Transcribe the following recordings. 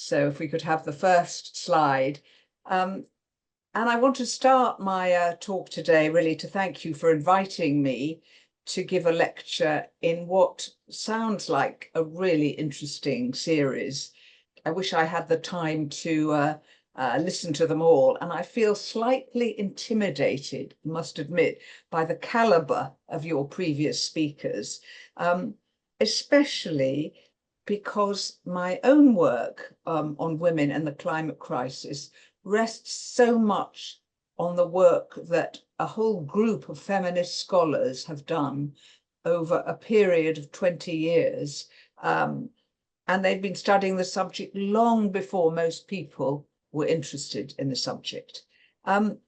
So if we could have the first slide. And I want to start my talk today really to thank you for inviting me to give a lecture in what sounds like a really interesting series. I wish I had the time to listen to them all, and I feel slightly intimidated, I must admit, by the caliber of your previous speakers, especially because my own work on women and the climate crisis rests so much on the work that a whole group of feminist scholars have done over a period of 20 years. And they've been studying the subject long before most people were interested in the subject. I'm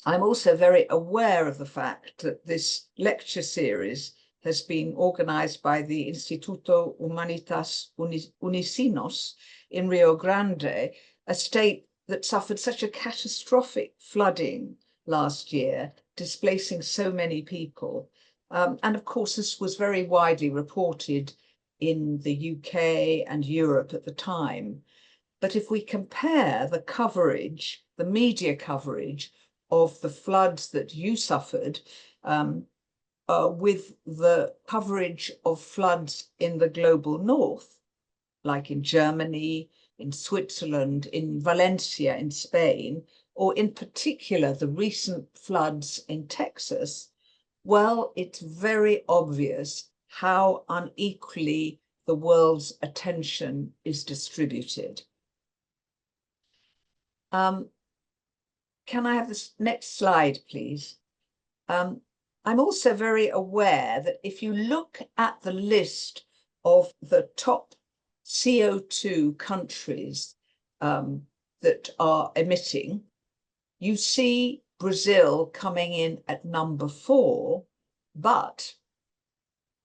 also very aware of the fact that this lecture series has been organized by the Instituto Humanitas Unisinos in Rio Grande, a state that suffered such a catastrophic flooding last year, displacing so many people. And of course, this was very widely reported in the UK and Europe at the time. But if we compare the coverage, the media coverage of the floods that you suffered with the coverage of floods in the global north, like in Germany, in Switzerland, in Valencia, in Spain, or in particular, the recent floods in Texas, well, it's very obvious how unequally the world's attention is distributed. Can I have this next slide, please? I'm also very aware that if you look at the list of the top CO2 countries that are emitting, you see Brazil coming in at number 4, but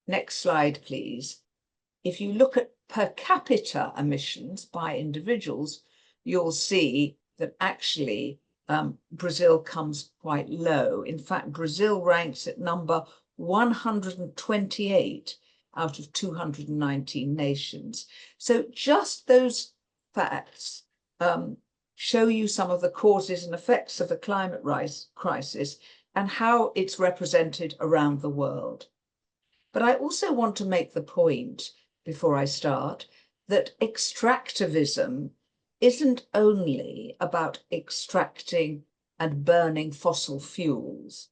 next slide, please. If you look at per capita emissions by individuals, you'll see that actually Brazil comes quite low. In fact, Brazil ranks at number 128 out of 219 nations. So just those facts show you some of the causes and effects of the climate crisis and how it's represented around the world. But I also want to make the point, before I start, that extractivism isn't only about extracting and burning fossil fuels.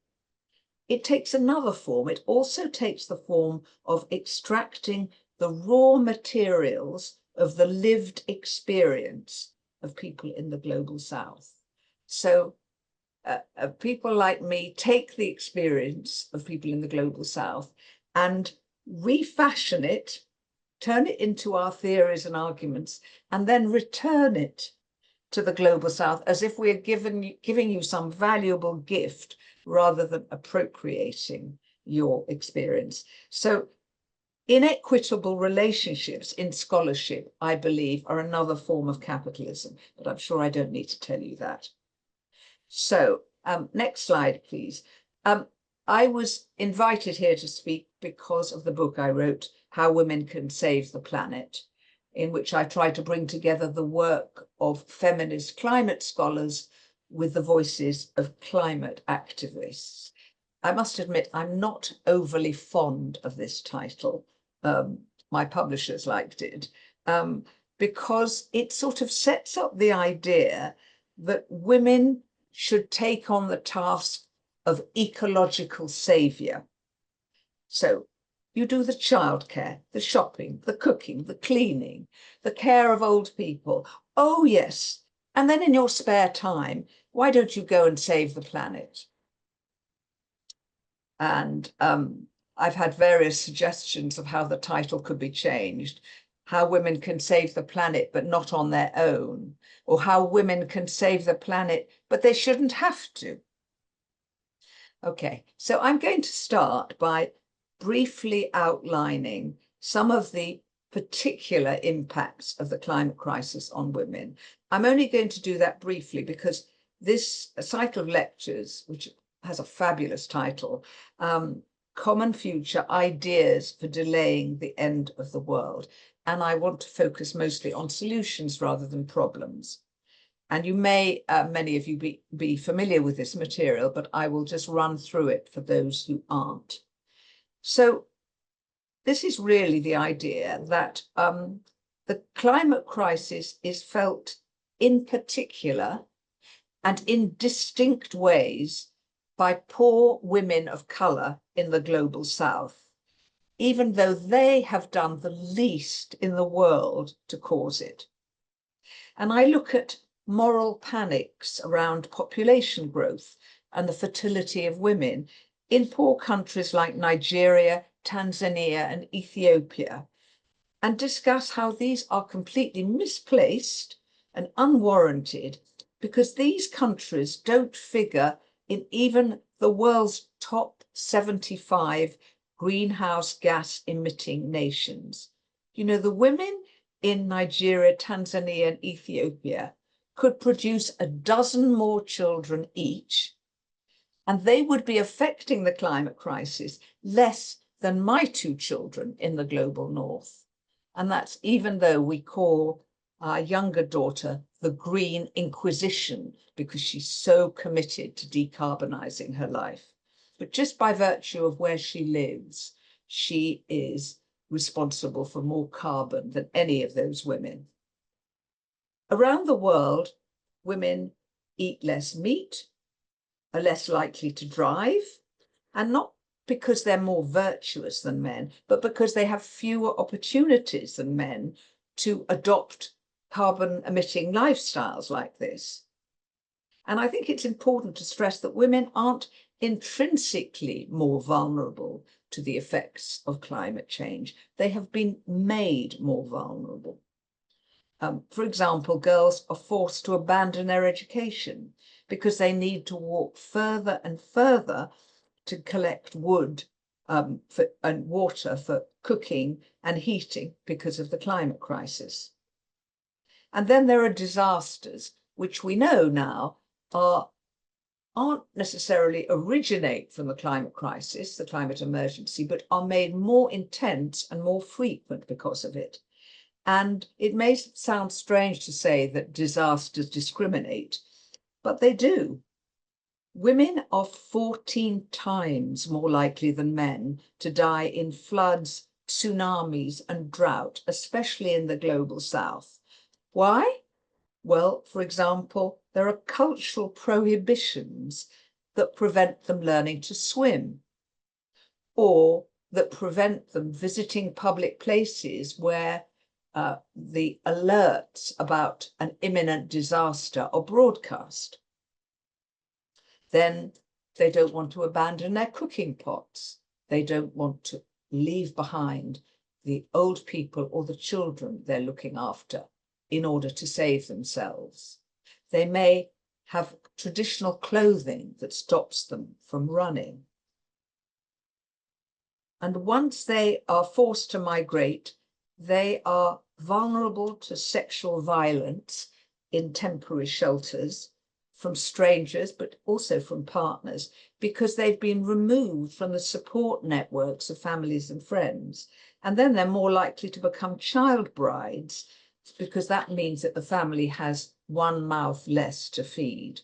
It takes another form. It also takes the form of extracting the raw materials of the lived experience of people in the global south. So people like me take the experience of people in the global south and refashion it, turn it into our theories and arguments, and then return it to the global south as if we're giving you some valuable gift rather than appropriating your experience. So inequitable relationships in scholarship, I believe, are another form of capitalism, but I'm sure I don't need to tell you that. So next slide, please. I was invited here to speak because of the book I wrote, How Women Can Save the Planet, in which I try to bring together the work of feminist climate scholars with the voices of climate activists. I must admit, I'm not overly fond of this title. My publishers liked it, because it sort of sets up the idea that women should take on the task of ecological savior. So you do the childcare, the shopping, the cooking, the cleaning, the care of old people. Oh, yes. And then in your spare time, why don't you go and save the planet? And I've had various suggestions of how the title could be changed. How women can save the planet, but not on their own. Or how women can save the planet, but they shouldn't have to. Okay, so I'm going to start by briefly outlining some of the particular impacts of the climate crisis on women. I'm only going to do that briefly because this cycle of lectures, which has a fabulous title, Common Future Ideas for Delaying the End of the World, and I want to focus mostly on solutions rather than problems. And you may, many of you, be familiar with this material, but I will just run through it for those who aren't. So this is really the idea that the climate crisis is felt in particular and in distinct ways by poor women of colour in the global south, even though they have done the least in the world to cause it. And I look at moral panics around population growth and the fertility of women in poor countries like Nigeria, Tanzania, and Ethiopia, and discuss how these are completely misplaced and unwarranted because these countries don't figure in even the world's top 75 greenhouse gas emitting nations. You know, the women in Nigeria, Tanzania, and Ethiopia could produce a dozen more children each, and they would be affecting the climate crisis less than my 2 children in the global north. And that's even though we call our younger daughter the Green Inquisition because she's so committed to decarbonizing her life. But just by virtue of where she lives, she is responsible for more carbon than any of those women. Around the world, women eat less meat, are less likely to drive, and not because they're more virtuous than men, but because they have fewer opportunities than men to adopt carbon-emitting lifestyles like this. And I think it's important to stress that women aren't intrinsically more vulnerable to the effects of climate change. They have been made more vulnerable. For example, girls are forced to abandon their education because they need to walk further and further to collect wood and water for cooking and heating because of the climate crisis. And then there are disasters, which we know now aren't necessarily originate from the climate crisis, the climate emergency, but are made more intense and more frequent because of it. And it may sound strange to say that disasters discriminate, but they do. Women are 14 times more likely than men to die in floods, tsunamis, and drought, especially in the global south. Why? Well, for example, there are cultural prohibitions that prevent them learning to swim, or that prevent them visiting public places where the alerts about an imminent disaster are broadcast. Then they don't want to abandon their cooking pots. They don't want to leave behind the old people or the children they're looking after in order to save themselves. They may have traditional clothing that stops them from running. And once they are forced to migrate, they are vulnerable to sexual violence in temporary shelters from strangers, but also from partners, because they've been removed from the support networks of families and friends. And then they're more likely to become child brides, because that means that the family has one mouth less to feed.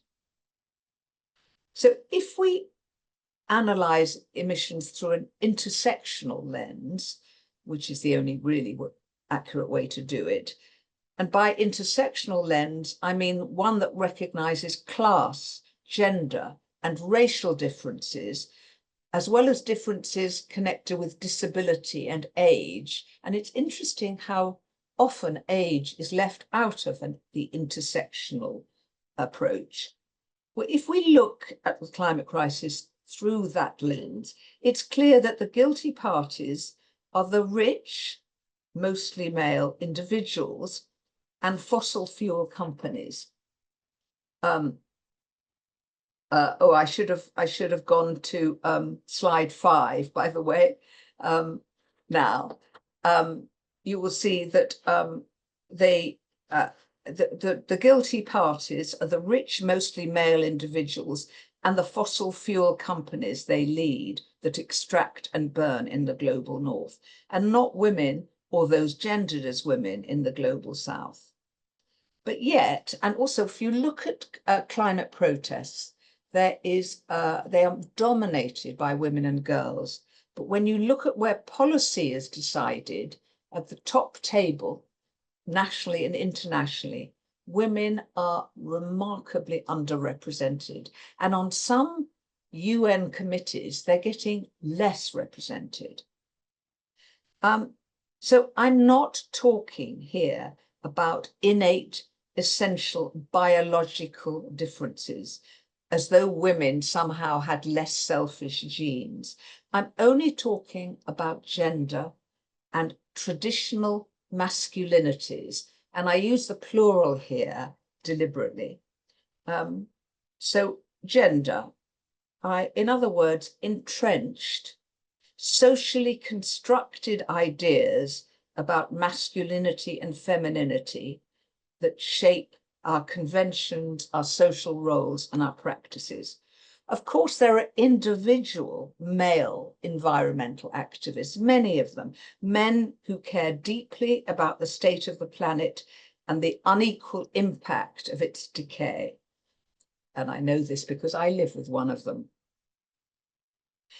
So if we analyze emissions through an intersectional lens, which is the only really accurate way to do it. And by intersectional lens, I mean one that recognizes class, gender, and racial differences, as well as differences connected with disability and age. And it's interesting how often age is left out of the intersectional approach. Well, if we look at the climate crisis through that lens, it's clear that the guilty parties are the rich, mostly male individuals, and fossil fuel companies. I should have gone to slide 5, by the way. Now, you will see that the guilty parties are the rich, mostly male individuals and the fossil fuel companies they lead that extract and burn in the global north, and not women or those gendered as women in the global south. But yet, and also if you look at climate protests, they are dominated by women and girls. But when you look at where policy is decided, at the top table, nationally and internationally, women are remarkably underrepresented. And on some UN committees, they're getting less represented. So I'm not talking here about innate, essential biological differences, as though women somehow had less selfish genes. I'm only talking about gender and traditional masculinities, and I use the plural here deliberately. So gender, in other words, entrenched, socially constructed ideas about masculinity and femininity that shape our conventions, our social roles, and our practices. Of course, there are individual male environmental activists, many of them, men who care deeply about the state of the planet and the unequal impact of its decay. And I know this because I live with one of them.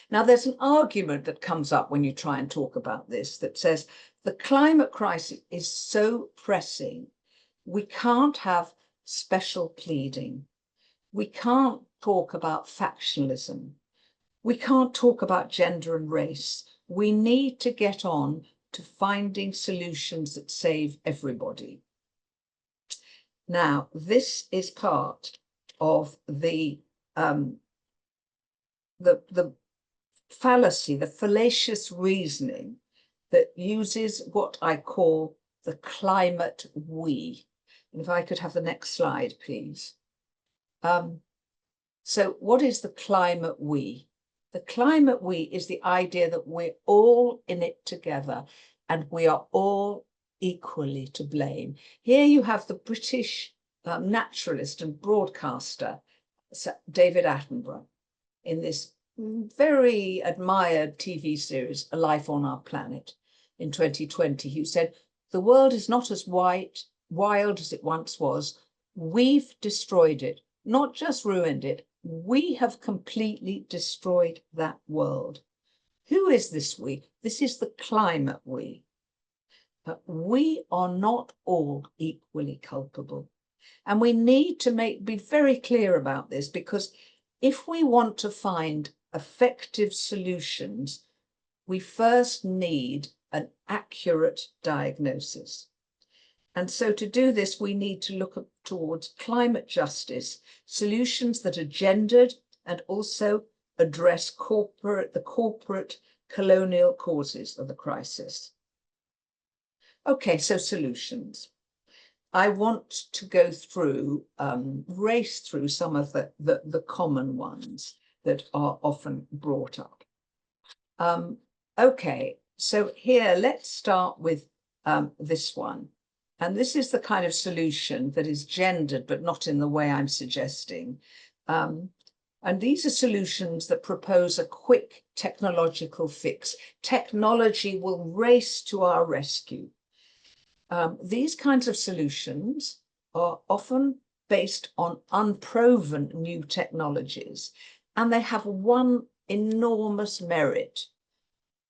Now, there's an argument that comes up when you try and talk about this that says the climate crisis is so pressing, we can't have special pleading. We can't talk about factionalism. We can't talk about gender and race. We need to get on to finding solutions that save everybody. Now, this is part of the fallacy, the fallacious reasoning that uses what I call the climate we. And if I could have the next slide, please. So what is the climate we? The climate we is the idea that we're all in it together and we are all equally to blame. Here you have the British naturalist and broadcaster, David Attenborough, in this very admired TV series, A Life on Our Planet, in 2020, who said, the world is not as wild as it once was. We've destroyed it, not just ruined it. We have completely destroyed that world. Who is this we? This is the climate we. But we are not all equally culpable. And we need to be very clear about this, because if we want to find effective solutions, we first need an accurate diagnosis. And so to do this, we need to look towards climate justice, solutions that are gendered and also address the corporate colonial causes of the crisis. Okay, so solutions. I want to go through, race through some of the common ones that are often brought up. Okay, so here, let's start with this one. And this is the kind of solution that is gendered, but not in the way I'm suggesting. And these are solutions that propose a quick technological fix. Technology will race to our rescue. These kinds of solutions are often based on unproven new technologies, and they have one enormous merit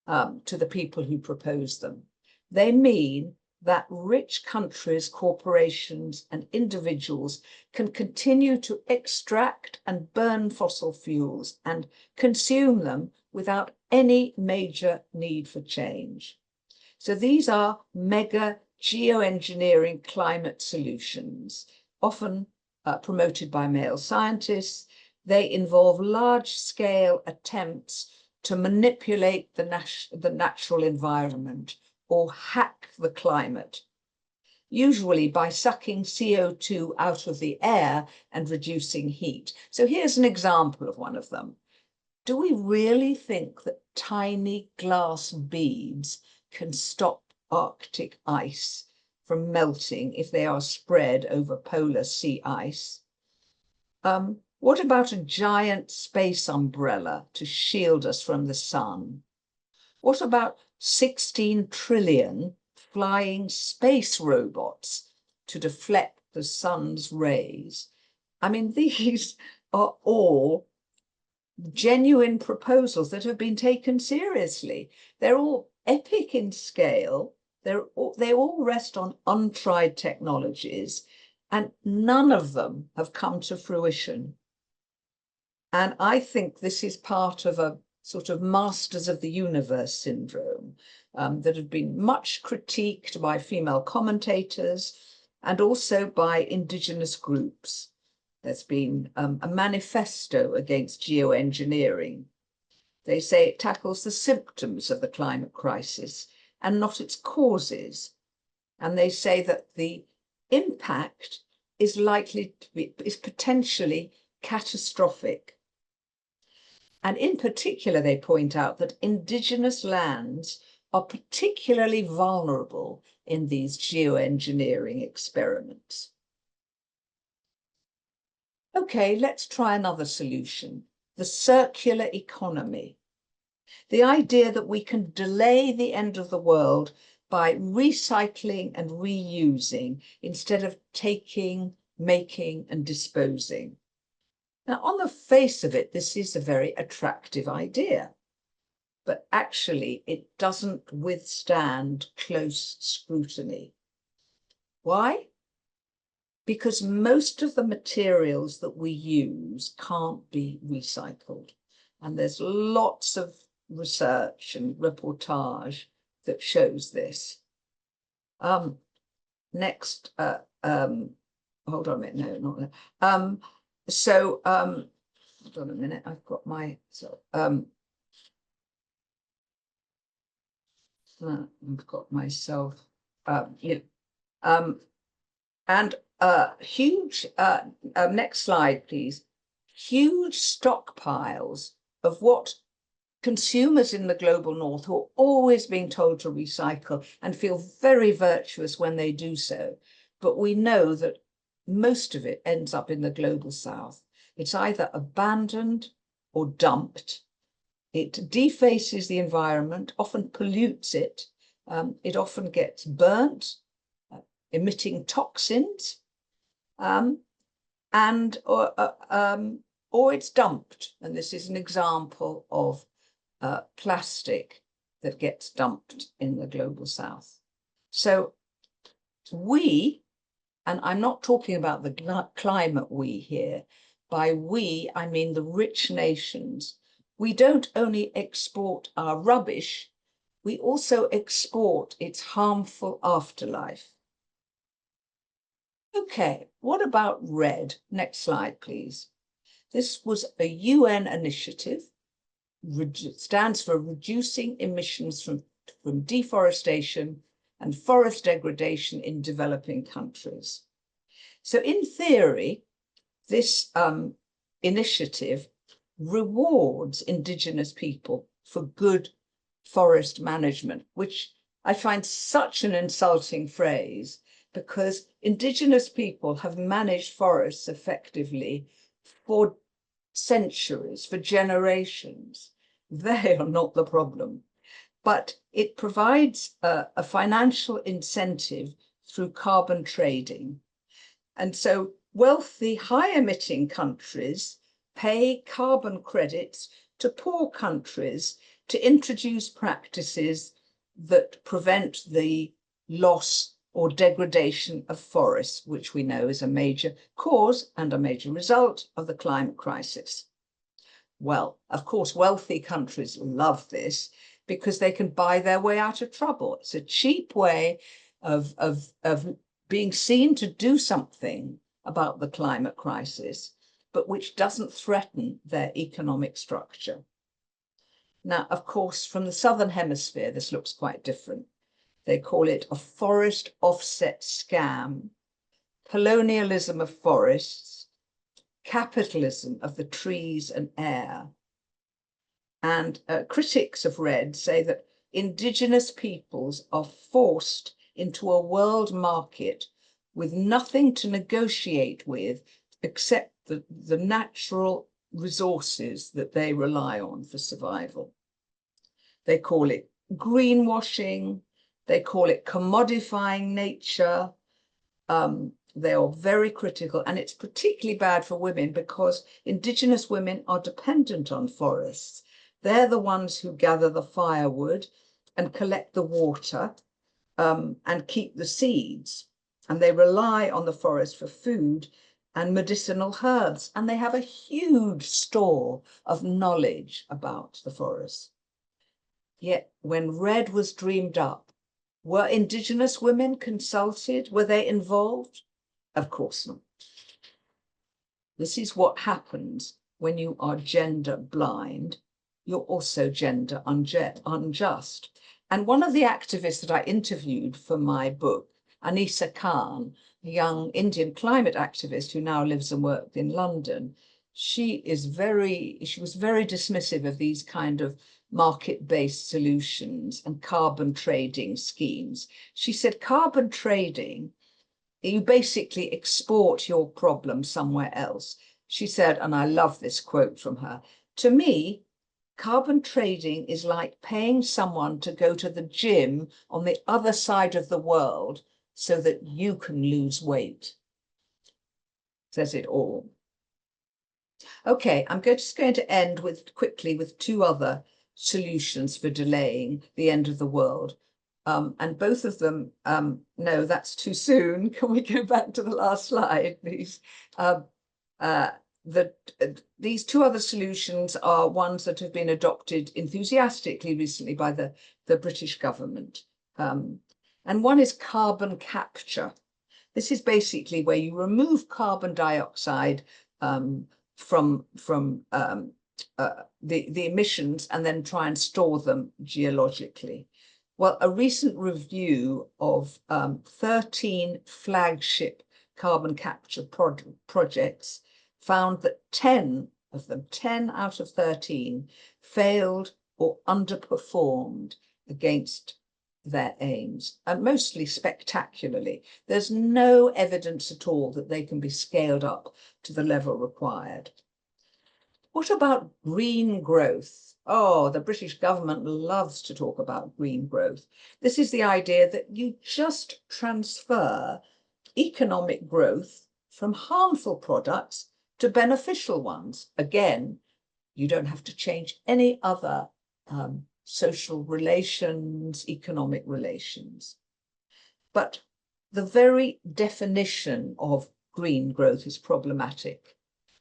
to the people who propose them. They mean that rich countries, corporations, and individuals can continue to extract and burn fossil fuels and consume them without any major need for change. So these are mega geoengineering climate solutions, often promoted by male scientists. They involve large-scale attempts to manipulate the natural environment or hack the climate, usually by sucking CO2 out of the air and reducing heat. So here's an example of one of them. Do we really think that tiny glass beads can stop Arctic ice from melting if they are spread over polar sea ice? What about a giant space umbrella to shield us from the sun? What about 16 trillion flying space robots to deflect the sun's rays. I mean, these are all genuine proposals that have been taken seriously. They're all epic in scale. They all rest on untried technologies, and none of them have come to fruition. And I think this is part of a sort of masters of the universe syndrome that have been much critiqued by female commentators and also by indigenous groups. There's been a manifesto against geoengineering. They say it tackles the symptoms of the climate crisis and not its causes. And they say that the impact is potentially catastrophic. And in particular, they point out that indigenous lands are particularly vulnerable in these geoengineering experiments. Okay, let's try another solution, the circular economy. The idea that we can delay the end of the world by recycling and reusing instead of taking, making, and disposing. Now, on the face of it, this is a very attractive idea, but actually it doesn't withstand close scrutiny. Why? Because most of the materials that we use can't be recycled. And there's lots of research and reportage that shows this. Next, hold on a minute, no, not that. Hold on a minute, I've got my, I've got myself, and huge, next slide, please. Huge stockpiles of what consumers in the global north who are always being told to recycle and feel very virtuous when they do so. But we know that most of it ends up in the global south. It's either abandoned or dumped. It defaces the environment, often pollutes it. It often gets burnt, emitting toxins, or it's dumped. And this is an example of plastic that gets dumped in the global south. So we, and I'm not talking about the climate we here, by we, I mean the rich nations, we don't only export our rubbish, we also export its harmful afterlife. Okay, what about RED? Next slide, please. This was a UN initiative, stands for Reducing Emissions from Deforestation and Forest Degradation in Developing Countries. So in theory, this initiative rewards indigenous people for good forest management, which I find such an insulting phrase, because indigenous people have managed forests effectively for centuries, for generations. They are not the problem. But it provides a financial incentive through carbon trading. And so wealthy, high-emitting countries pay carbon credits to poor countries to introduce practices that prevent the loss or degradation of forests, which we know is a major cause and a major result of the climate crisis. Well, of course, wealthy countries love this because they can buy their way out of trouble. It's a cheap way of being seen to do something about the climate crisis, but which doesn't threaten their economic structure. Now, of course, from the Southern Hemisphere, this looks quite different. They call it a forest offset scam, colonialism of forests, capitalism of the trees and air. And critics of RED say that indigenous peoples are forced into a world market with nothing to negotiate with except the natural resources that they rely on for survival. They call it greenwashing, They call it commodifying nature. They are very critical, and it's particularly bad for women because Indigenous women are dependent on forests. They're the ones who gather the firewood and collect the water and keep the seeds. And they rely on the forest for food and medicinal herbs. And they have a huge store of knowledge about the forest. Yet when RED was dreamed up, were Indigenous women consulted? Were they involved? Of course not. This is what happens when you are gender blind. You're also gender unjust. And one of the activists that I interviewed for my book, Anisa Khan, a young Indian climate activist who now lives and works in London, she was very dismissive of these kind of market-based solutions and carbon trading schemes. She said, carbon trading, you basically export your problem somewhere else. She said, and I love this quote from her, to me, carbon trading is like paying someone to go to the gym on the other side of the world so that you can lose weight. Says it all. Okay, I'm just going to end quickly with two other solutions for delaying the end of the world. And both of them, no, that's too soon. Can we go back to the last slide, please? These two other solutions are ones that have been adopted enthusiastically recently by the British government. And one is carbon capture. This is basically where you remove carbon dioxide from the emissions and then try and store them geologically. Well, a recent review of 13 flagship carbon capture projects found that 10 of them, 10 out of 13, failed or underperformed against their aims, and mostly spectacularly. There's no evidence at all that they can be scaled up to the level required. What about green growth? Oh, the British government loves to talk about green growth. This is the idea that you just transfer economic growth from harmful products to beneficial ones. Again, you don't have to change any other social relations, economic relations. But the very definition of green growth is problematic.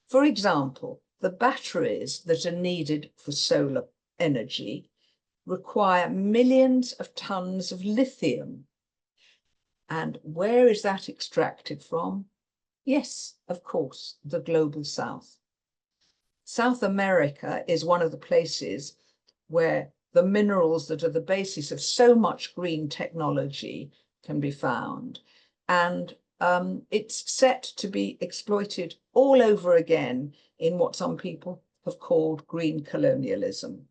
For example, the batteries that are needed for solar energy require millions of tons of lithium. And where is that extracted from? Yes, of course, the global south. South America is one of the places where the minerals that are the basis of so much green technology can be found. And it's set to be exploited all over again in what some people have called green colonialism.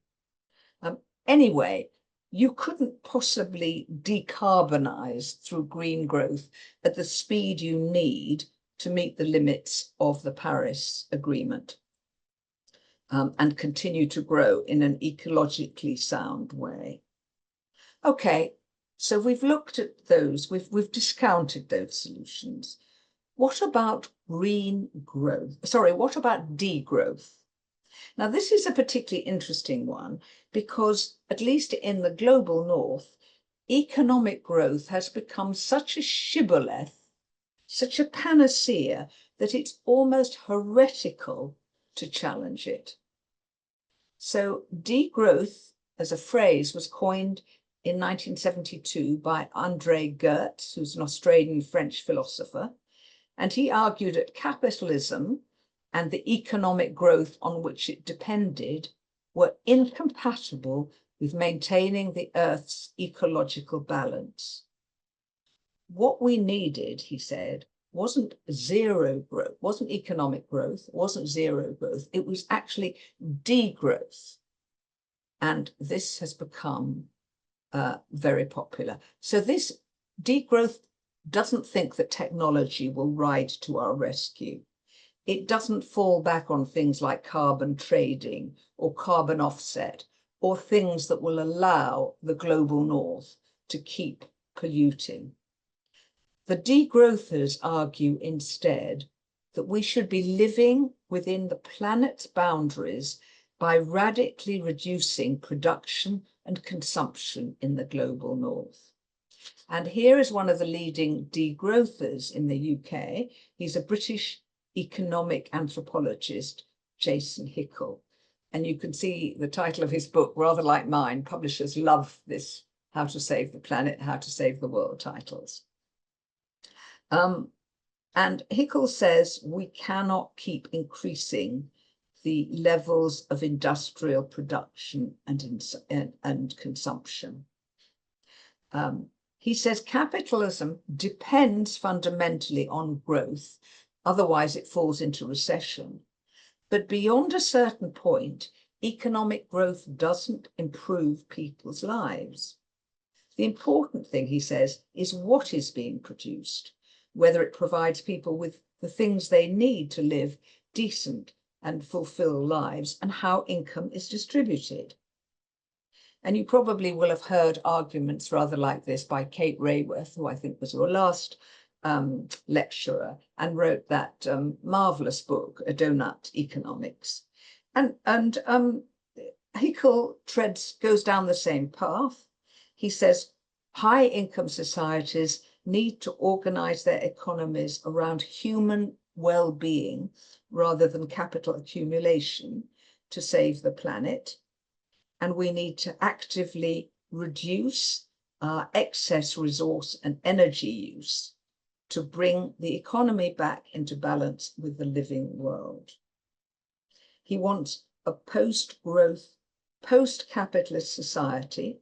Anyway, you couldn't possibly decarbonize through green growth at the speed you need to meet the limits of the Paris Agreement and continue to grow in an ecologically sound way. Okay, so we've looked at those, we've discounted those solutions. What about green growth? Sorry, what about degrowth? Now, this is a particularly interesting one because, at least in the global north, economic growth has become such a shibboleth, such a panacea, that it's almost heretical to challenge it. So degrowth as a phrase was coined in 1972 by André Geertz, who's an Australian French philosopher, and he argued that capitalism and the economic growth on which it depended were incompatible with maintaining the Earth's ecological balance. What we needed, he said, wasn't zero growth, wasn't economic growth, wasn't zero growth, it was actually degrowth. And this has become very popular. So this degrowth doesn't think that technology will ride to our rescue. It doesn't fall back on things like carbon trading or carbon offset or things that will allow the global north to keep polluting. The degrowthers argue instead that we should be living within the planet's boundaries by radically reducing production and consumption in the global north. And here is one of the leading degrowthers in the UK. He's a British economic anthropologist, Jason Hickel. And you can see the title of his book, rather like mine. Publishers love this How to Save the Planet, How to Save the World titles. And Hickel says we cannot keep increasing the levels of industrial production and consumption. He says capitalism depends fundamentally on growth, otherwise it falls into recession. But beyond a certain point, economic growth doesn't improve people's lives. The important thing, he says, is what is being produced, whether it provides people with the things they need to live decent and fulfill lives, and how income is distributed. And you probably will have heard arguments rather like this by Kate Raworth, who I think was your last lecturer, and wrote that marvelous book, A Donut Economics. And Hickel goes down the same path. He says high income societies need to organize their economies around human well-being rather than capital accumulation to save the planet. And we need to actively reduce our excess resource and energy use to bring the economy back into balance with the living world. He wants a post-growth, post-capitalist society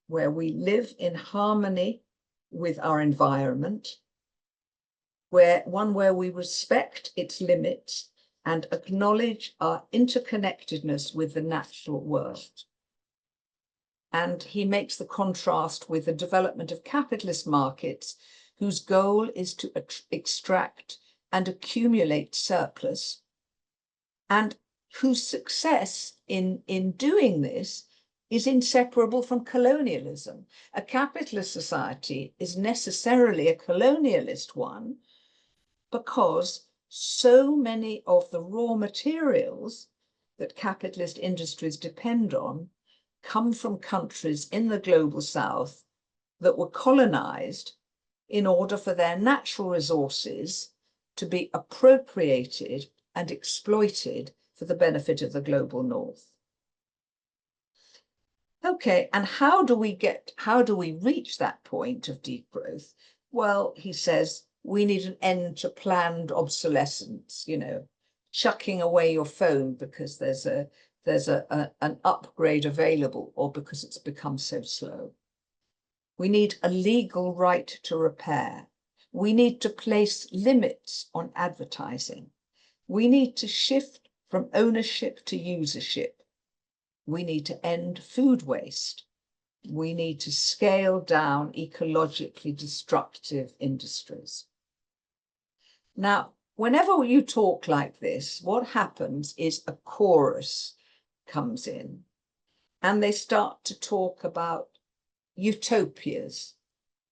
where we live in harmony with our environment, where we respect its limits and acknowledge our interconnectedness with the natural world. And he makes the contrast with the development of capitalist markets, whose goal is to extract and accumulate surplus, and whose success in doing this is inseparable from colonialism. A capitalist society is necessarily a colonialist one because so many of the raw materials that capitalist industries depend on come from countries in the global south that were colonized in order for their natural resources to be appropriated and exploited for the benefit of the global north. Okay, and how do we reach that point of degrowth? Well, he says, we need an end to planned obsolescence, chucking away your phone because there's an upgrade available or because it's become so slow. We need a legal right to repair. We need to place limits on advertising. We need to shift from ownership to usership. We need to end food waste. We need to scale down ecologically destructive industries. Now, whenever you talk like this, what happens is a chorus comes in and they start to talk about utopias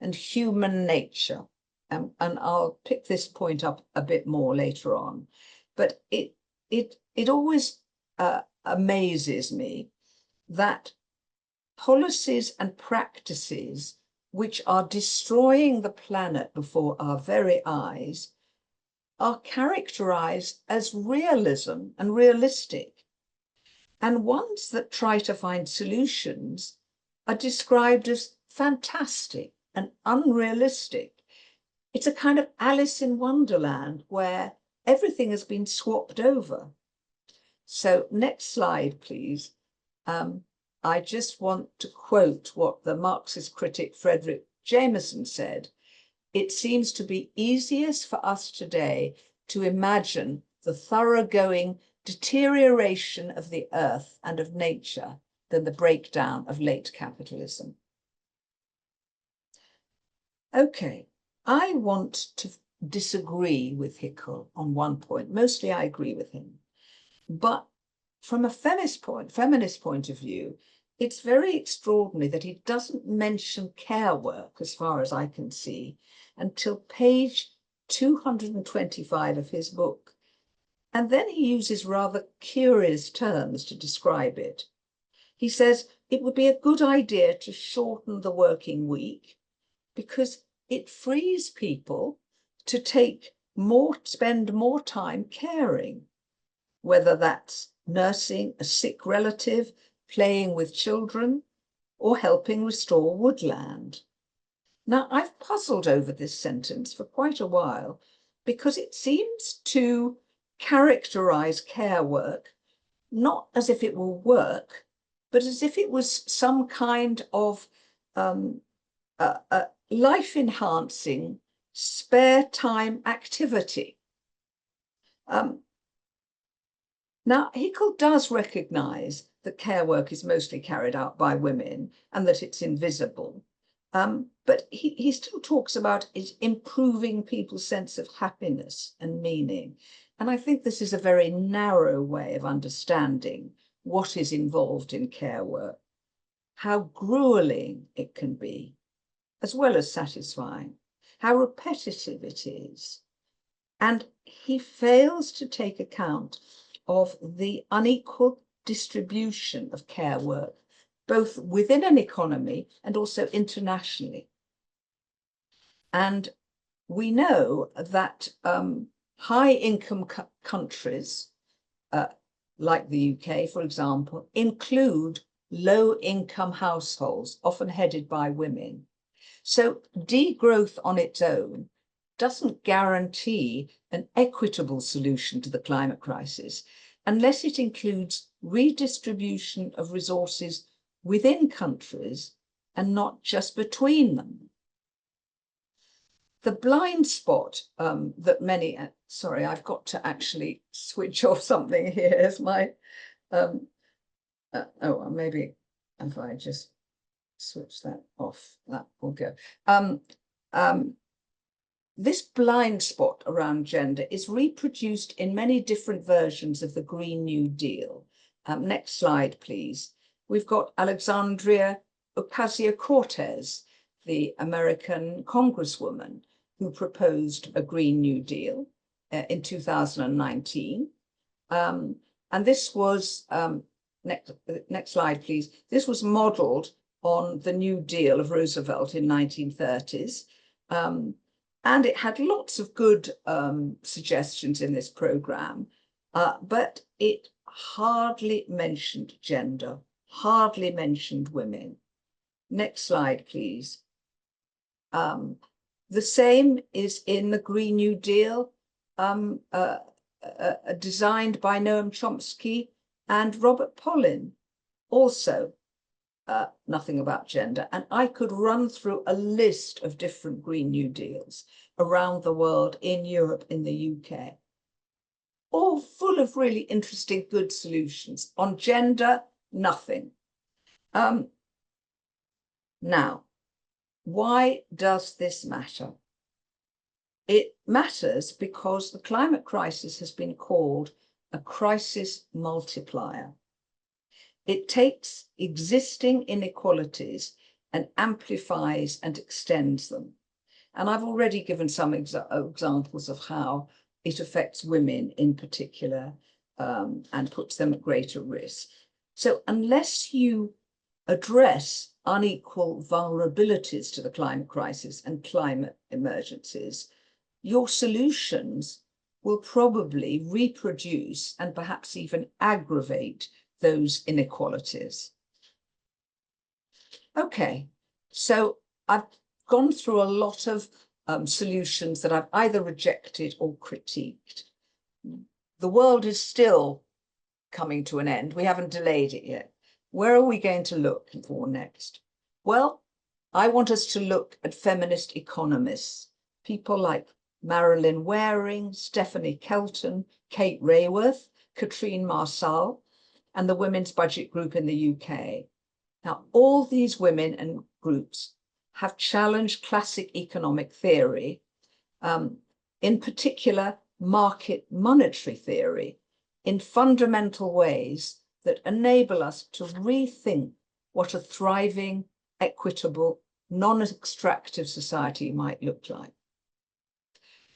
and human nature. And I'll pick this point up a bit more later on. But it always amazes me that policies and practices which are destroying the planet before our very eyes are characterized as realism and realistic. And ones that try to find solutions are described as fantastic and unrealistic. It's a kind of Alice in Wonderland where everything has been swapped over. So next slide, please. I just want to quote what the Marxist critic Frederick Jameson said. It seems to be easiest for us today to imagine the thoroughgoing deterioration of the earth and of nature than the breakdown of late capitalism. Okay, I want to disagree with Hickel on one point. Mostly I agree with him. But from a feminist point of view, it's very extraordinary that he doesn't mention care work, as far as I can see, until page 225 of his book. And then he uses rather curious terms to describe it. He says it would be a good idea to shorten the working week because it frees people to spend more time caring, whether that's nursing a sick relative, playing with children, or helping restore woodland. Now, I've puzzled over this sentence for quite a while because it seems to characterize care work not as if it will work, but as if it was some kind of life-enhancing spare time activity. Now, Hickel does recognise that care work is mostly carried out by women and that it's invisible, but he still talks about it improving people's sense of happiness and meaning. And I think this is a very narrow way of understanding what is involved in care work, how grueling it can be, as well as satisfying, how repetitive it is. And he fails to take account of the unequal distribution of care work, both within an economy and also internationally. And we know that high-income countries, like the UK, for example, include low-income households, often headed by women. So degrowth on its own doesn't guarantee an equitable solution to the climate crisis unless it includes redistribution of resources within countries and not just between them. The blind spot that many, sorry, I've got to actually switch off something here as my, maybe if I just switch that off, that will go. This blind spot around gender is reproduced in many different versions of the Green New Deal. Next slide, please. We've got Alexandria Ocasio-Cortez, the American congresswoman who proposed a Green New Deal in 2019. And this was, next slide, please. This was modeled on the New Deal of Roosevelt in 1930s. And it had lots of good suggestions in this program, but it hardly mentioned gender, hardly mentioned women. Next slide, please. The same is in the Green New Deal, designed by Noam Chomsky and Robert Pollin, also nothing about gender. And I could run through a list of different Green New Deals around the world, in Europe, in the UK, all full of really interesting, good solutions. On gender, nothing. Now, why does this matter? It matters because the climate crisis has been called a crisis multiplier. It takes existing inequalities and amplifies and extends them. And I've already given some examples of how it affects women in particular and puts them at greater risk. So unless you address unequal vulnerabilities to the climate crisis and climate emergencies, your solutions will probably reproduce and perhaps even aggravate those inequalities. Okay, so I've gone through a lot of solutions that I've either rejected or critiqued. The world is still coming to an end. We haven't delayed it yet. Where are we going to look for next? Well, I want us to look at feminist economists, people like Marilyn Waring, Stephanie Kelton, Kate Raworth, Katrine Marsal, and the Women's Budget Group in the UK. Now, all these women and groups have challenged classic economic theory, in particular market monetary theory, in fundamental ways that enable us to rethink what a thriving, equitable, non-extractive society might look like.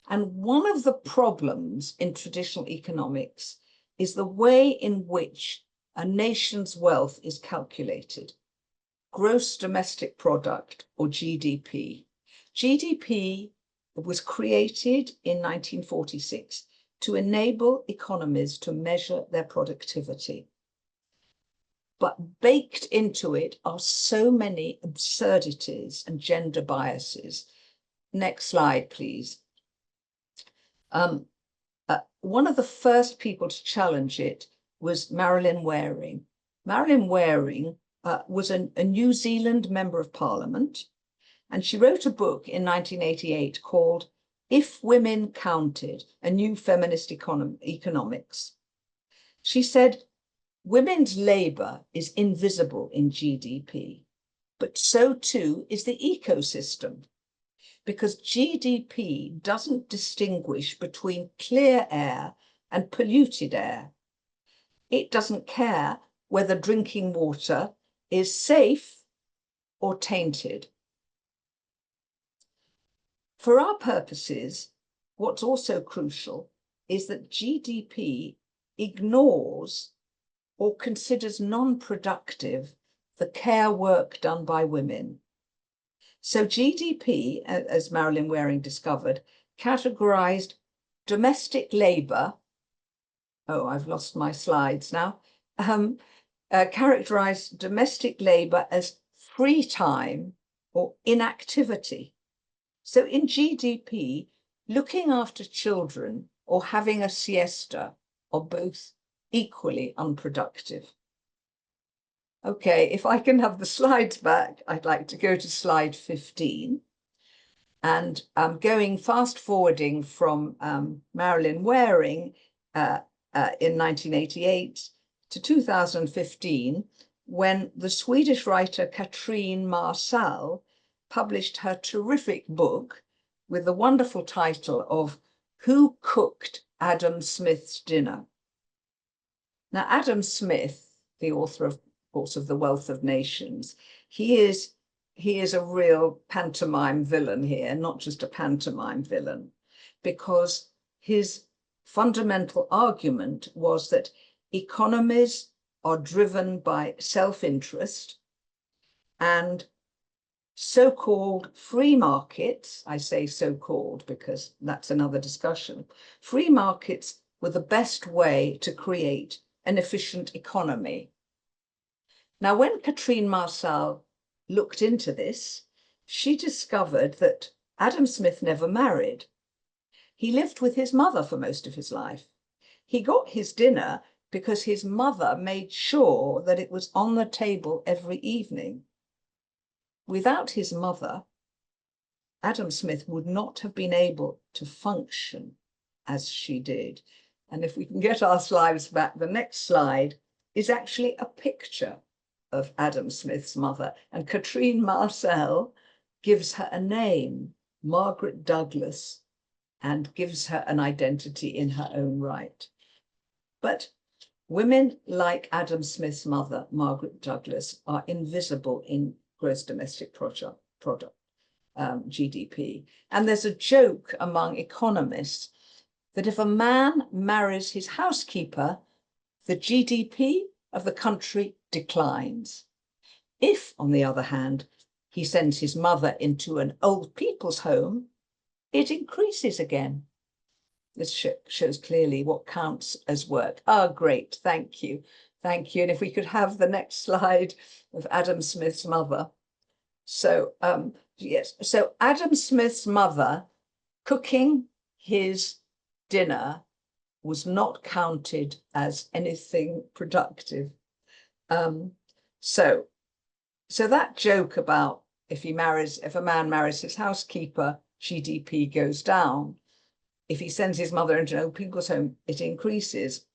And one of the problems in traditional economics is the way in which a nation's wealth is calculated. Gross domestic product, or GDP. GDP was created in 1946 to enable economies to measure their productivity. But baked into it are so many absurdities and gender biases. Next slide, please. One of the first people to challenge it was Marilyn Waring. Marilyn Waring was a New Zealand Member of Parliament, and she wrote a book in 1988 called If Women Counted, A New Feminist Economics. She said, women's labour is invisible in GDP, but so too is the ecosystem, because GDP doesn't distinguish between clear air and polluted air. It doesn't care whether drinking water is safe or tainted. For our purposes, what's also crucial is that GDP ignores or considers non-productive the care work done by women. So GDP, as Marilyn Waring discovered, categorized domestic labor, oh, I've lost my slides now, characterized domestic labor as free time or inactivity. So in GDP, looking after children or having a siesta are both equally unproductive. Okay, if I can have the slides back, I'd like to go to slide 15. And going fast forwarding from Marilyn Waring in 1988 to 2015, when the Swedish writer Katrine Marsal published her terrific book with the wonderful title of Who Cooked Adam Smith's Dinner? Now, Adam Smith, the author of course of The Wealth of Nations, he is a real pantomime villain here, not just a pantomime villain, because his fundamental argument was that economies are driven by self-interest, and so-called free markets, I say so-called because that's another discussion, free markets were the best way to create an efficient economy. Now, when Katrine Marsal looked into this, she discovered that Adam Smith never married. He lived with his mother for most of his life. He got his dinner because his mother made sure that it was on the table every evening. Without his mother, Adam Smith would not have been able to function as she did. And if we can get our slides back, the next slide is actually a picture of Adam Smith's mother. And Katrine Marsal gives her a name, Margaret Douglas, and gives her an identity in her own right. But women like Adam Smith's mother, Margaret Douglas, are invisible in gross domestic product, GDP. And there's a joke among economists that if a man marries his housekeeper, the GDP of the country declines. If, on the other hand, he sends his mother into an old people's home, it increases again. This shows clearly what counts as work. Ah, great, thank you. Thank you. And if we could have the next slide of Adam Smith's mother. So, yes, so Adam Smith's mother cooking his dinner was not counted as anything productive. So that joke about if a man marries his housekeeper, GDP goes down. If he sends his mother into an old people's home, it increases.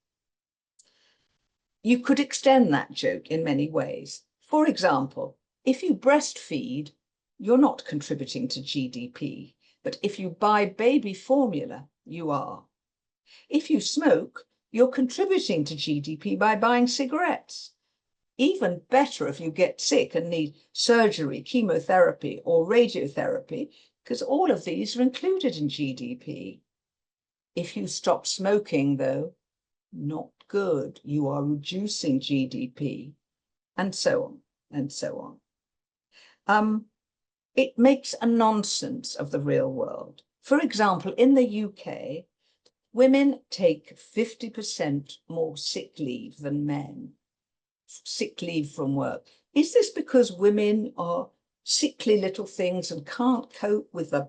You could extend that joke in many ways. For example, if you breastfeed, you're not contributing to GDP, but if you buy baby formula, you are. If you smoke, you're contributing to GDP by buying cigarettes. even better if you get sick and need surgery, chemotherapy, or radiotherapy, because all of these are included in GDP. If you stop smoking, though, not good. You are reducing GDP, and so on, and so on. It makes a nonsense of the real world. For example, in the UK, women take 50% more sick leave than men, sick leave from work. Is this because women are sickly little things and can't cope with the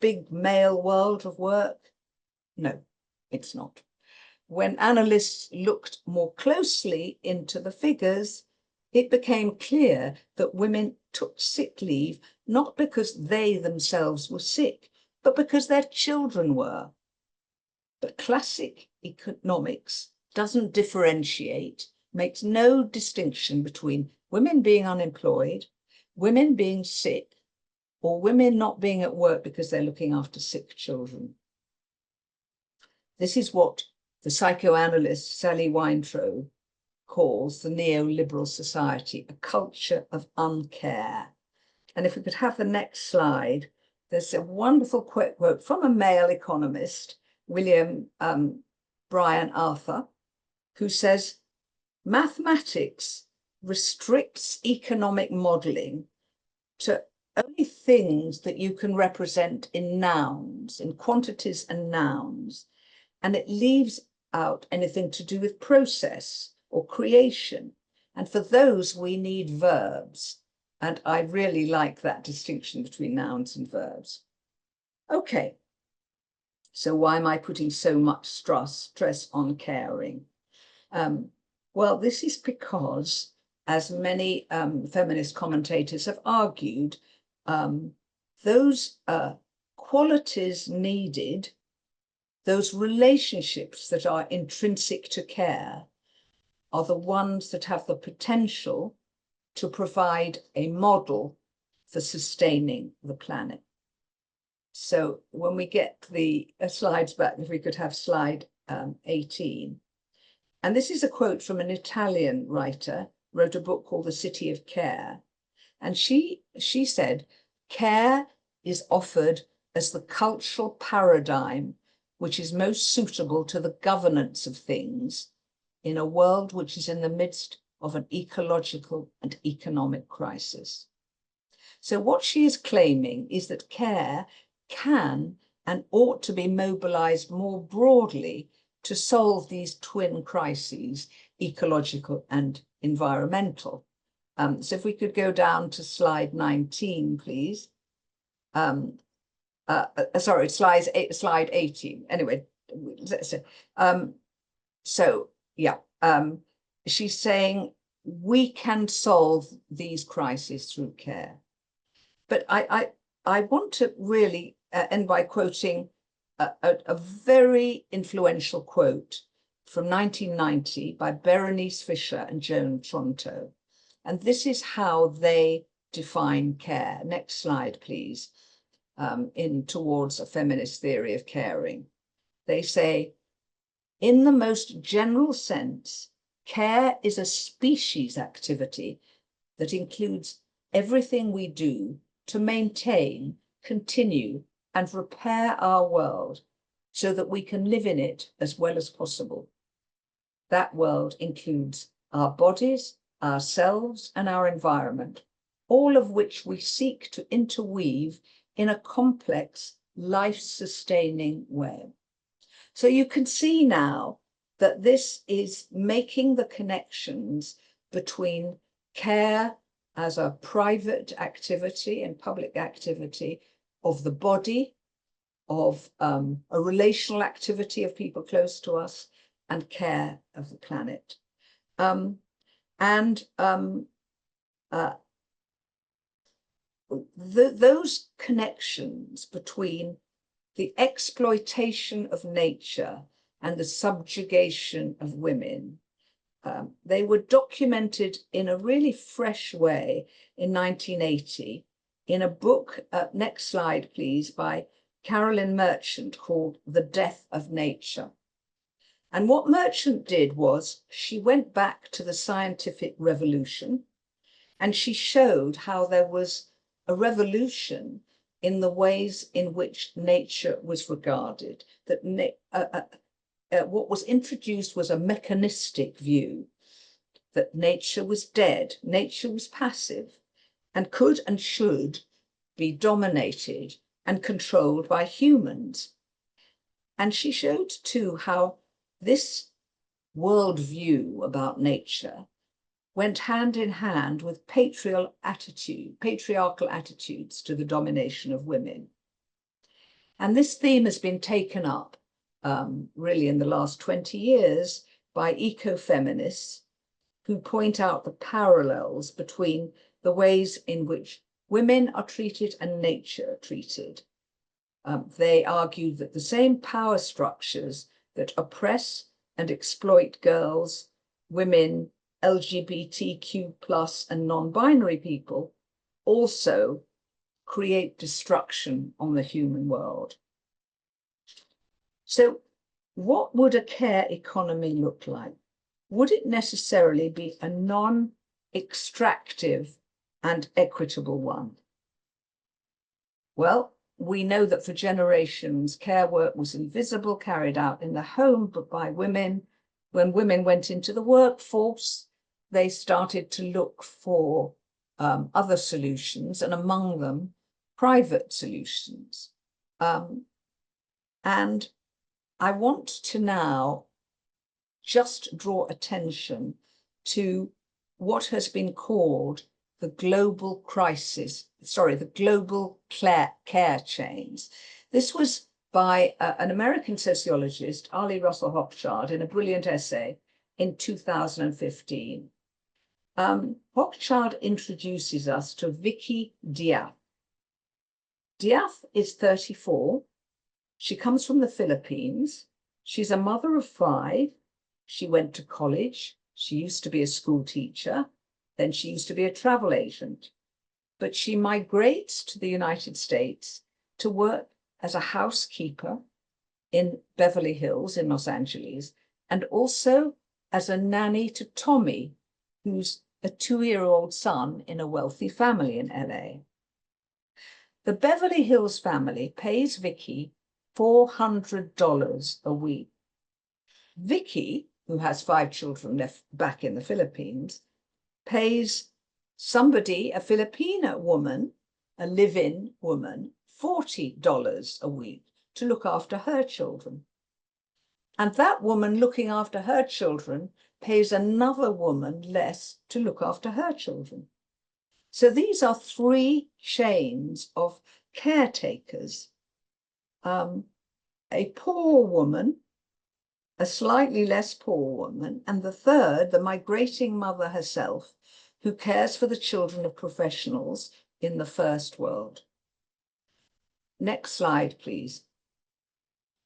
big male world of work? No, it's not. When analysts looked more closely into the figures, it became clear that women took sick leave not because they themselves were sick, but because their children were. But classic economics doesn't differentiate, makes no distinction between women being unemployed, women being sick, or women not being at work because they're looking after sick children. This is what the psychoanalyst Sally Weintraub calls the neoliberal society, a culture of uncare. And if we could have the next slide, there's a wonderful quote from a male economist, William Brian Arthur, who says, mathematics restricts economic modeling to only things that you can represent in nouns, in quantities and nouns, and it leaves out anything to do with process or creation. And for those, we need verbs. And I really like that distinction between nouns and verbs. Okay, so why am I putting so much stress on caring? Well, this is because, as many feminist commentators have argued, those qualities needed, those relationships that are intrinsic to care, are the ones that have the potential to provide a model for sustaining the planet. So when we get the slides back, if we could have slide 18. And this is a quote from an Italian writer, wrote a book called The City of Care. And she said, care is offered as the cultural paradigm which is most suitable to the governance of things in a world which is in the midst of an ecological and economic crisis. So what she is claiming is that care can and ought to be mobilized more broadly to solve these twin crises, ecological and environmental. So if we could go down to slide 19, please. Sorry, slide 18. Anyway, so yeah, she's saying we can solve these crises through care. But I want to really end by quoting a very influential quote from 1990 by Berenice Fisher and Joan Tronto. And this is how they define care. Next slide, please. Towards a feminist theory of caring. They say, in the most general sense, care is a species activity that includes everything we do to maintain, continue, and repair our world so that we can live in it as well as possible. That world includes our bodies, ourselves, and our environment, all of which we seek to interweave in a complex, life-sustaining way. So you can see now that this is making the connections between care as a private activity and public activity of the body, of a relational activity of people close to us, and care of the planet. Those connections between the exploitation of nature and the subjugation of women, they were documented in a really fresh way in 1980 in a book, next slide please, by Carolyn Merchant called The Death of Nature. And what Merchant did was she went back to the scientific revolution, and she showed how there was a revolution in the ways in which nature was regarded, that what was introduced was a mechanistic view, that nature was dead, nature was passive, and could and should be dominated and controlled by humans. And she showed too how this worldview about nature went hand in hand with patriarchal attitudes to the domination of women. And this theme has been taken up really in the last 20 years by ecofeminists who point out the parallels between the ways in which women are treated and nature are treated. They argued that the same power structures that oppress and exploit girls, women, LGBTQ+ and non-binary people also create destruction on the human world. So what would a care economy look like? Would it necessarily be a non-extractive and equitable one? Well, we know that for generations, care work was invisible, carried out in the home, but by women. When women went into the workforce, they started to look for other solutions, and among them, private solutions. And I want to now just draw attention to what has been called the global the global care chains. This was by an American sociologist, Ali Russell Hochschild, in a brilliant essay in 2015. Hochschild introduces us to Vicky Diaz. Diaz is 34. She comes from the Philippines. She's a mother of 5. She went to college. She used to be a school teacher. Then she used to be a travel agent. But she migrates to the United States to work as a housekeeper in Beverly Hills in Los Angeles, and also as a nanny to Tommy, who's a 2-year-old son in a wealthy family in LA. The Beverly Hills family pays Vicky $400 a week. Vicky, who has 5 children left back in the Philippines, pays somebody, a Filipina woman, a live-in woman, $40 a week to look after her children. And that woman looking after her children pays another woman less to look after her children. So these are 3 chains of caretakers. A poor woman, a slightly less poor woman, and the third, the migrating mother herself, who cares for the children of professionals in the first world. Next slide, please.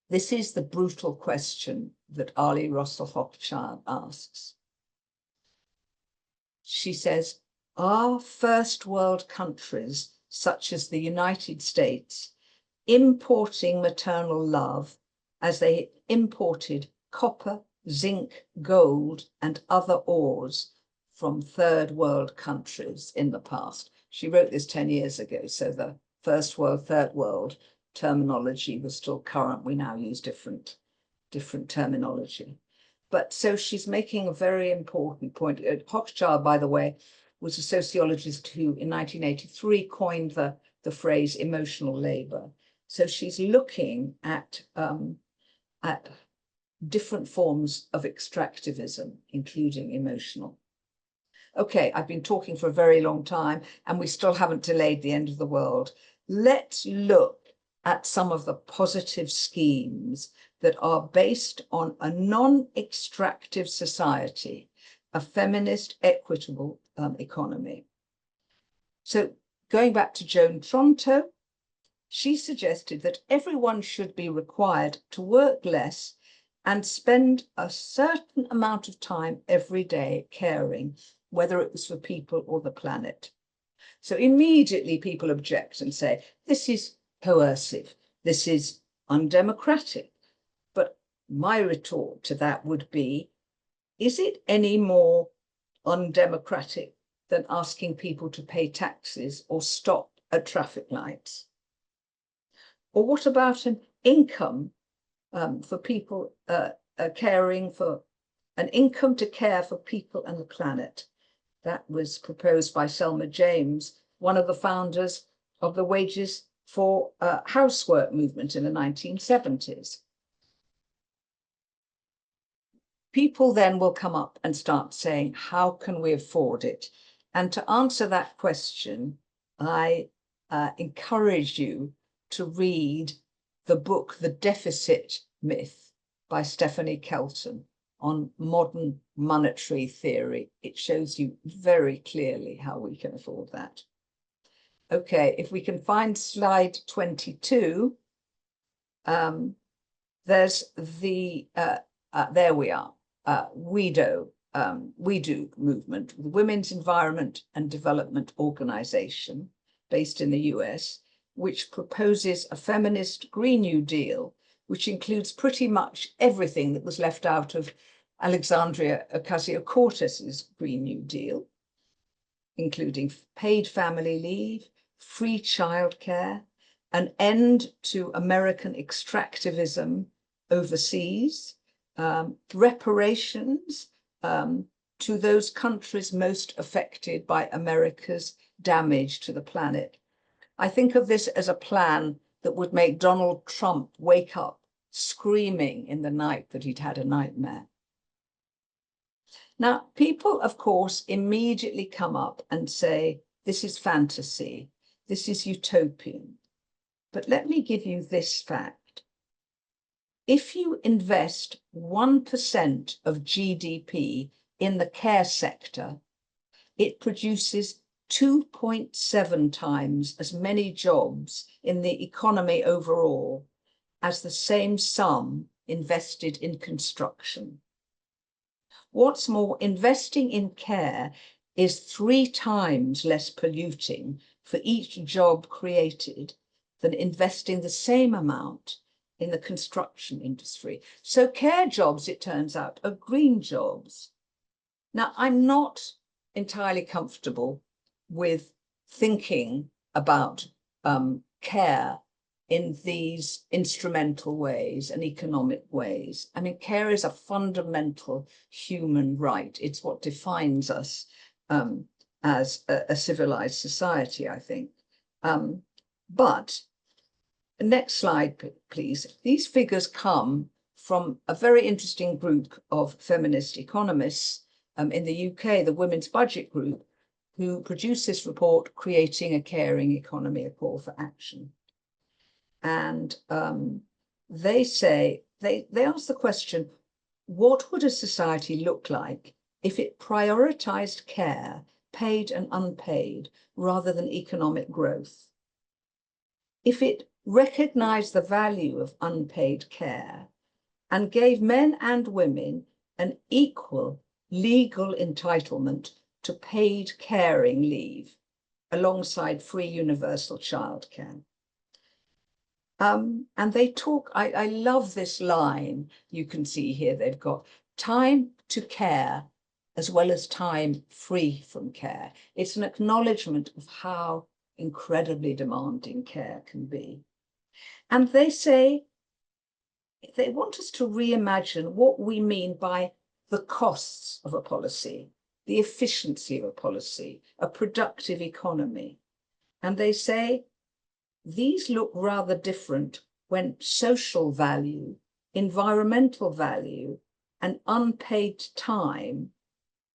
This is the brutal question that Ali Russell Hochschild asks. She says, are first world countries, such as the United States, importing maternal love as they imported copper, zinc, gold, and ore ores from third world countries in the past? She wrote this 10 years ago, so the first world, third world terminology was still current. We now use different terminology. But so she's making a very important point. Hochschild, by the way, was a sociologist who in 1983 coined the phrase emotional labor. So she's looking at different forms of extractivism, including emotional. Okay, I've been talking for a very long time and we still haven't delayed the end of the world. Let's look at some of the positive schemes that are based on a non-extractive society, a feminist, equitable economy. So going back to Joan Tronto, she suggested that everyone should be required to work less and spend a certain amount of time every day caring, whether it was for people or the planet. So immediately people object and say, this is coercive, this is undemocratic. But my retort to that would be, is it any more undemocratic than asking people to pay taxes or stop at traffic lights? Or what about an income for people caring for an income to care for people and the planet? That was proposed by Selma James, one of the founders of the wages for housework movement in the 1970s. People then will come up and start saying, how can we afford it? And to answer that question, I encourage you to read the book, The Deficit Myth by Stephanie Kelton on modern monetary theory. It shows you very clearly how we can afford that. Okay, if we can find slide 22, there's the, there we are, We Do movement, the Women's Environment and Development Organization based in the US, which proposes a feminist Green New Deal, which includes pretty much everything that was left out of Alexandria Ocasio-Cortez's Green New Deal, including paid family leave, free childcare, an end to American extractivism overseas, reparations to those countries most affected by America's damage to the planet. I think of this as a plan that would make Donald Trump wake up screaming in the night that he'd had a nightmare. Now, people, of course, immediately come up and say, this is fantasy, this is utopian. But let me give you this fact. If you invest 1% of GDP in the care sector, it produces 2.7 times as many jobs in the economy overall as the same sum invested in construction. What's more, investing in care is 3 times less polluting for each job created than investing the same amount in the construction industry. So care jobs, it turns out, are green jobs. Now, I'm not entirely comfortable with thinking about care in these instrumental ways and economic ways. I mean, care is a fundamental human right. It's what defines us as a civilized society, I think. But next slide, please. These figures come from a very interesting group of feminist economists in the UK, the Women's Budget Group, who produced this report, Creating a Caring Economy, a Call for Action. And they say, they ask the question, what would a society look like if it prioritized care, paid and unpaid, rather than economic growth? If it recognized the value of unpaid care and gave men and women an equal legal entitlement to paid caring leave alongside free universal childcare. And they talk, I love this line you can see here. They've got time to care as well as time free from care. It's an acknowledgement of how incredibly demanding care can be. And they say, they want us to reimagine what we mean by the costs of a policy, the efficiency of a policy, a productive economy. And they say, these look rather different when social value, environmental value, and unpaid time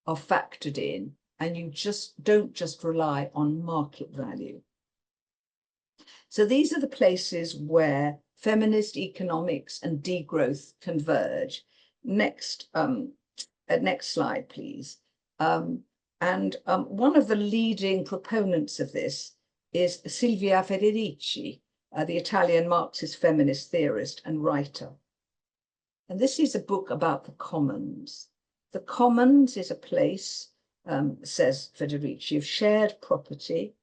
are factored in, and you don't just rely on market value. So these are the places where feminist economics and degrowth converge. Next slide, please. One of the leading proponents of this is Silvia Federici, the Italian Marxist feminist theorist and writer. And this is a book about the commons. The commons is a place, says Federici, of shared property,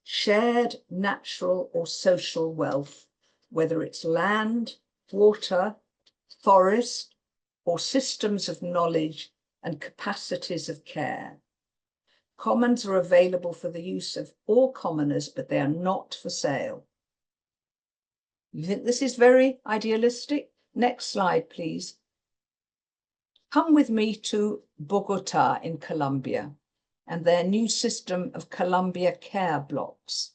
shared natural or social wealth, whether it's land, water, forest, or systems of knowledge and capacities of care. Commons are available for the use of all commoners, but they are not for sale. You think this is very idealistic? Next slide, please. Come with me to Bogota in Colombia and their new system of Colombia care blocks.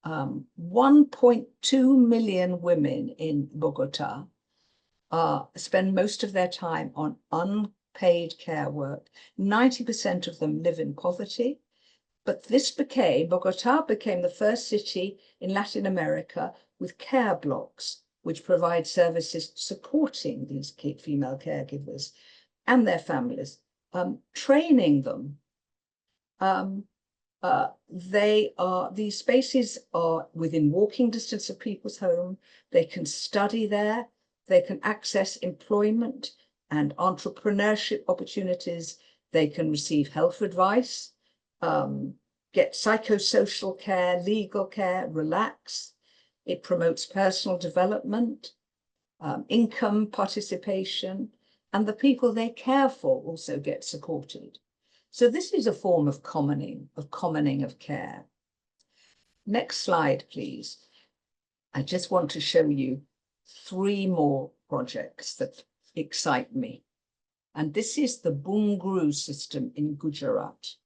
1.2 million women in Bogota spend most of their time on unpaid care work. 90% of them live in poverty. But Bogota became the first city in Latin America with care blocks, which provide services supporting these female caregivers and their families, training them. These spaces are within walking distance of people's home. They can study there. They can access employment and entrepreneurship opportunities. They can receive health advice, get psychosocial care, legal care, relax. It promotes personal development, income participation, and the people they care for also get supported. So this is a form of commoning of care. Next slide, please. I just want to show you 3 more projects that excite me. And this is the Bungru system in Gujarat.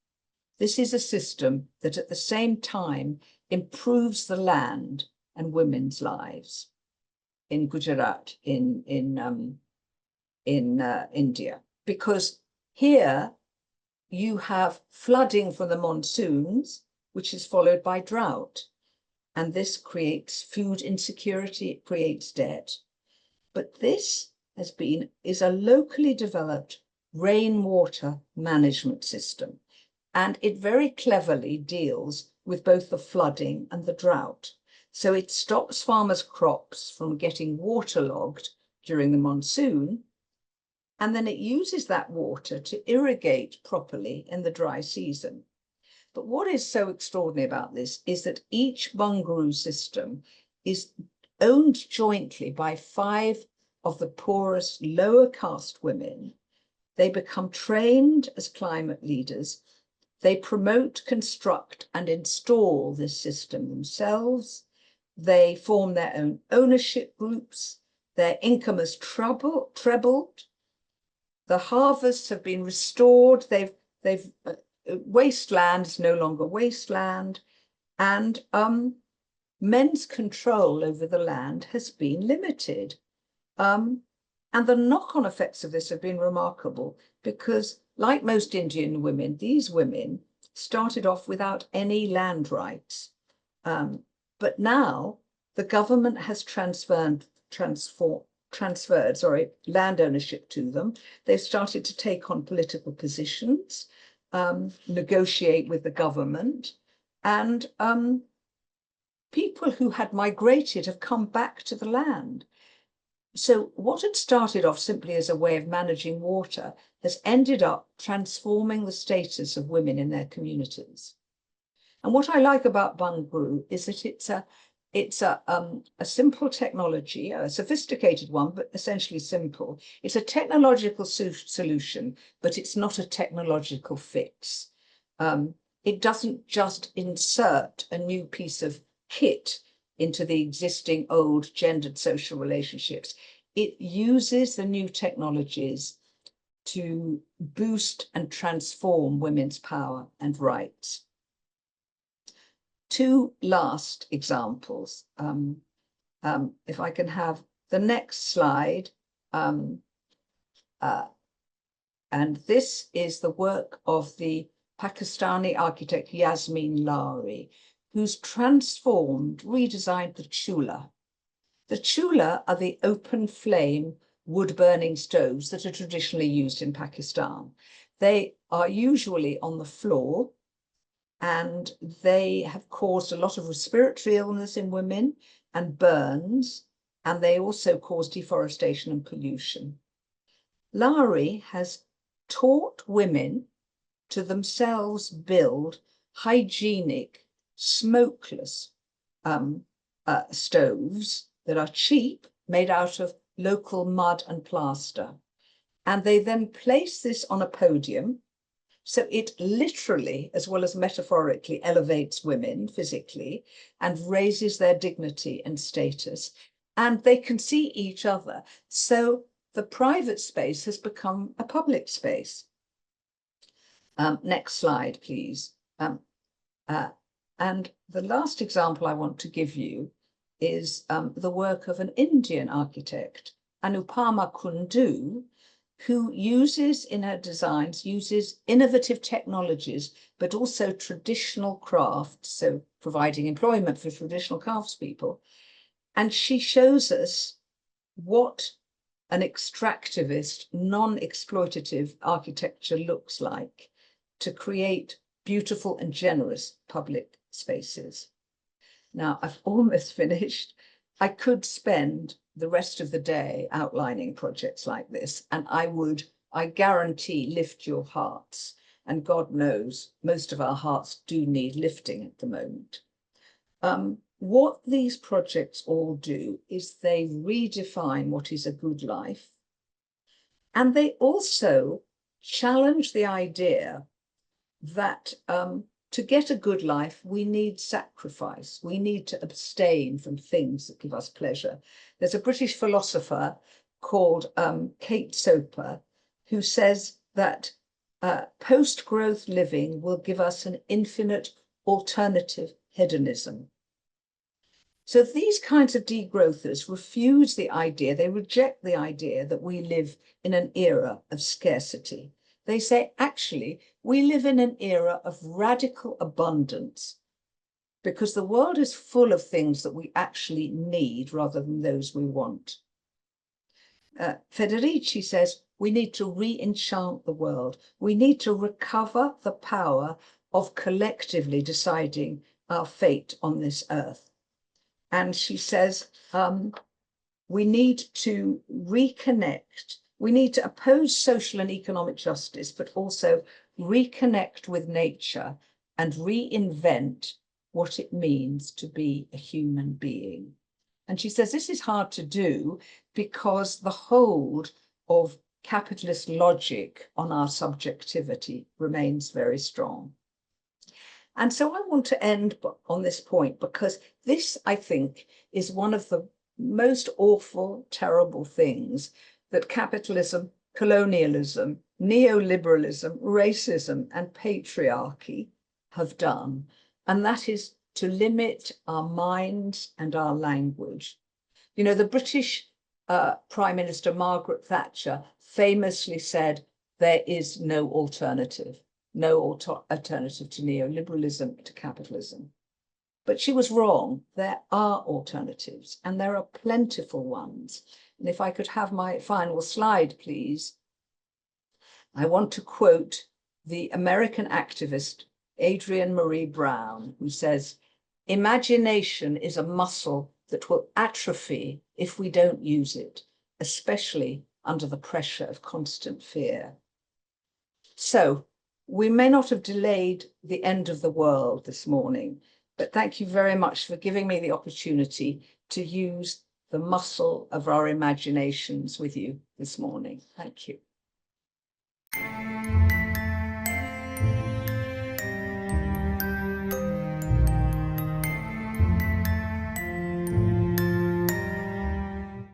This is a system that at the same time improves the land and women's lives in Gujarat, in India, because here you have flooding from the monsoons, which is followed by drought. And this creates food insecurity, it creates debt. But this is a locally developed rainwater management system. And it very cleverly deals with both the flooding and the drought. So it stops farmers' crops from getting waterlogged during the monsoon. And then it uses that water to irrigate properly in the dry season. But what is so extraordinary about this is that each Bungru system is owned jointly by 5 of the poorest, lower caste women. They become trained as climate leaders. They promote, construct, and install this system themselves. They form their own ownership groups. Their income has trebled. The harvests have been restored. Wasteland is no longer wasteland, and men's control over the land has been limited. And the knock-on effects of this have been remarkable because, like most Indian women, these women started off without any land rights. But now the government has transferred land ownership to them. They've started to take on political positions, negotiate with the government, and people who had migrated have come back to the land. So what had started off simply as a way of managing water has ended up transforming the status of women in their communities. And what I like about Bungru is that it's a simple technology, a sophisticated one, but essentially simple. It's a technological solution, but it's not a technological fix. It doesn't just insert a new piece of kit into the existing old gendered social relationships. It uses the new technologies to boost and transform women's power and rights. 2 last examples. If I can have the next slide. And this is the work of the Pakistani architect Yasmin Lari, who's redesigned the chula. The chula are the open flame wood-burning stoves that are traditionally used in Pakistan. They are usually on the floor, and they have caused a lot of respiratory illness in women and burns, and they also cause deforestation and pollution. Lari has taught women to themselves build hygienic, smokeless stoves that are cheap, made out of local mud and plaster. And they then place this on a podium. So it literally, as well as metaphorically, elevates women physically and raises their dignity and status. And they can see each other. So the private space has become a public space. Next slide, please. And the last example I want to give you is the work of an Indian architect, Anupama Kundu, who uses in her designs, uses innovative technologies, but also traditional crafts, so providing employment for traditional craftspeople. And she shows us what an extractivist, non-exploitative architecture looks like to create beautiful and generous public spaces. Now, I've almost finished. I could spend the rest of the day outlining projects like this, and I guarantee, lift your hearts. And God knows, most of our hearts do need lifting at the moment. What these projects all do is they redefine what is a good life. And they also challenge the idea that to get a good life, we need sacrifice. We need to abstain from things that give us pleasure. There's a British philosopher called Kate Soper, who says that post-growth living will give us an infinite alternative hedonism. So these kinds of degrowthers refuse the idea, they reject the idea that we live in an era of scarcity. They say, actually, we live in an era of radical abundance because the world is full of things that we actually need rather than those we want. Federici says, we need to re-enchant the world. We need to recover the power of collectively deciding our fate on this earth. And she says, we need to reconnect. We need to oppose social and economic justice, but also reconnect with nature and reinvent what it means to be a human being. And she says this is hard to do because the hold of capitalist logic on our subjectivity remains very strong. And so I want to end on this point because this, I think, is one of the most awful, terrible things that capitalism, colonialism, neoliberalism, racism, and patriarchy have done. And that is to limit our minds and our language. You know, the British Prime Minister Margaret Thatcher famously said, there is no alternative. No alternative to neoliberalism, to capitalism. But she was wrong. There are alternatives, and there are plentiful ones. And if I could have my final slide, please. I want to quote the American activist Adrienne Marie Brown, who says, imagination is a muscle that will atrophy if we don't use it, especially under the pressure of constant fear. So, we may not have delayed the end of the world this morning, but thank you very much for giving me the opportunity to use the muscle of our imaginations with you this morning. Thank you.